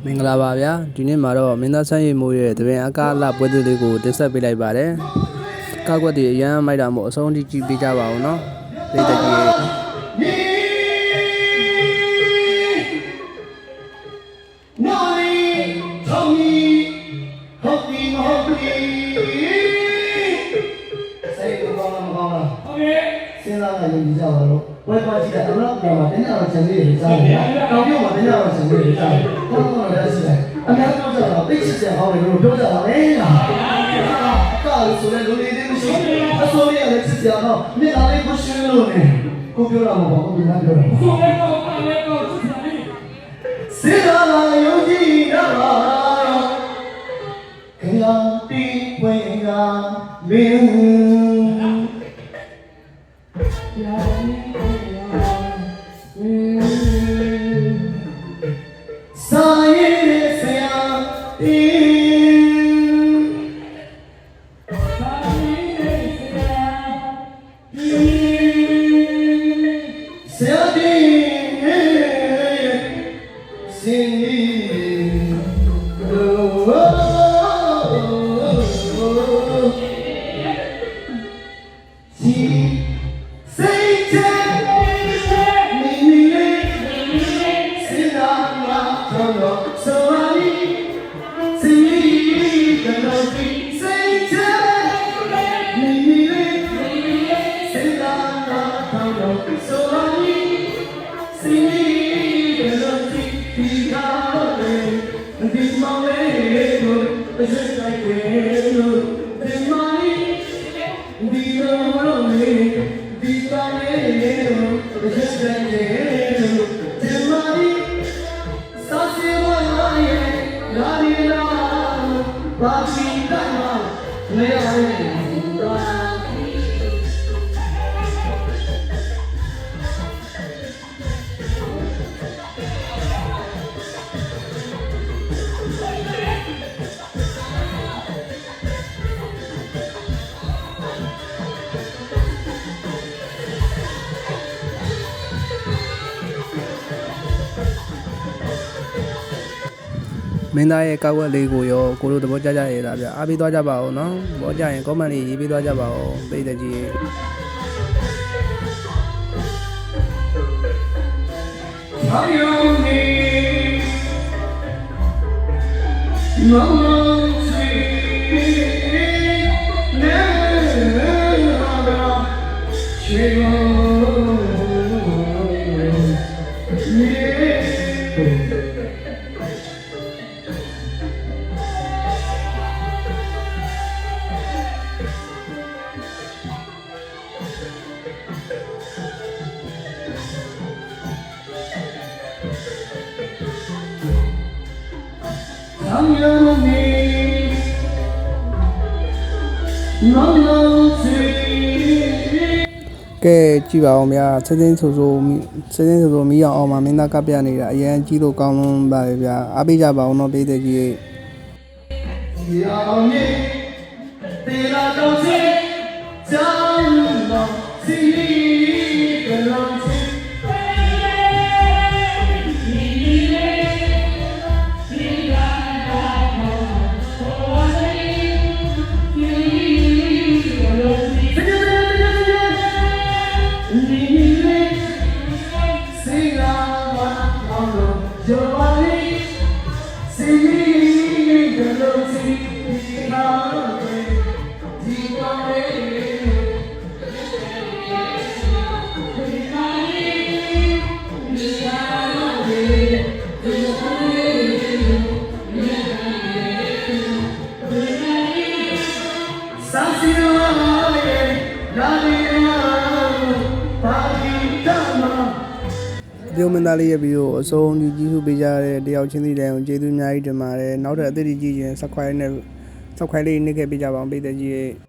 မင်္ဂလာပါဗျာဒီနေ့မှာတော့မင်းသားဆန်းရီမိုးရဲ့တပင်အကားလပွဲသေးလေးကိုတင်ဆက်ပေးလိုက်ပါတယ်ကားကွက်တွေအရန်မိုက်တာမို့အဆုံးထိကြည့်ပေးကြပါဦးနော်ပြည်သက်ကြီးနော်လီထုံးကြီးဟုတ်ပြီမဟုတ်ပြီစိတ်ကောင်းမကောင်းလားဟုတ်ကဲ့စဉ်းစားကြည့်ကြပါတော့ဝယ်ပါကြည့်တာတော့ပြန်มาတင်းအောင်ချင်လေးတွေစားတယ်တောင်ပြုတ်မှာတင်းအောင်ချင်လေးတွေစားတယ်ကောင်းကောင်းလည်းရှိတယ်အများကြီးတော့သိချစ်တဲ့ဟောင်းတွေလို့ပြောကြတာလေကားဆိုတဲ့လူတွေတွေမရှိအစိုးရလည်းချစ်ကြတော့မျက်နှာလေးကိုရှင်းလို့နေကိုပြောတာမဟုတ်ဘူးကိုပြောတာဆိုတဲ့ကောပါလေကောချစ်တယ်စေတာယုံကြည်ရပါခင်ဗျာတီးဝင်ကမင်းစာရေးဆရာတီစာရေးဆရာတီဆရာတီစင်မင်းသားရဲ့ကောက်ဝက်လေးကိုရောကိုတို့သဘောကျကြရတာဗျအားပေးသွားကြပါဦးနော်သဘောကျရင် comment လေးရေးပေးသွားကြပါဦးပြည်သက်ကြီးဟာယုန်နီမောင်စီနေရာချေရောကဲကြည့်ပါဦးဗျာစင်းဆိုဆိုမီးအောင်မှာမင်းသားကပ်ပြနေတာအရန်ကြီးလို့ကောင်းလုံးပါပဲဗျာအားပေးကြပါဦးနော်ပြည်သက်ကြီးရောင်နေတေလာတော့စီကြောင်းတော့စီကလုံးစီပြုံးမင်းသားလေးရဲ့ဗီဒီယိုအဆုံးကြည့်စုပေးကြတဲ့တယောက်ချင်းစီတိုင်းကိုကျေးဇူးအများကြီးတင်ပါတယ်နောက်ထပ်အသစ်ကြီးကြည့်ရင် subscribe လေးနှိပ်ခဲ့ပေးကြပါအောင်ပြည်သက်ကြီး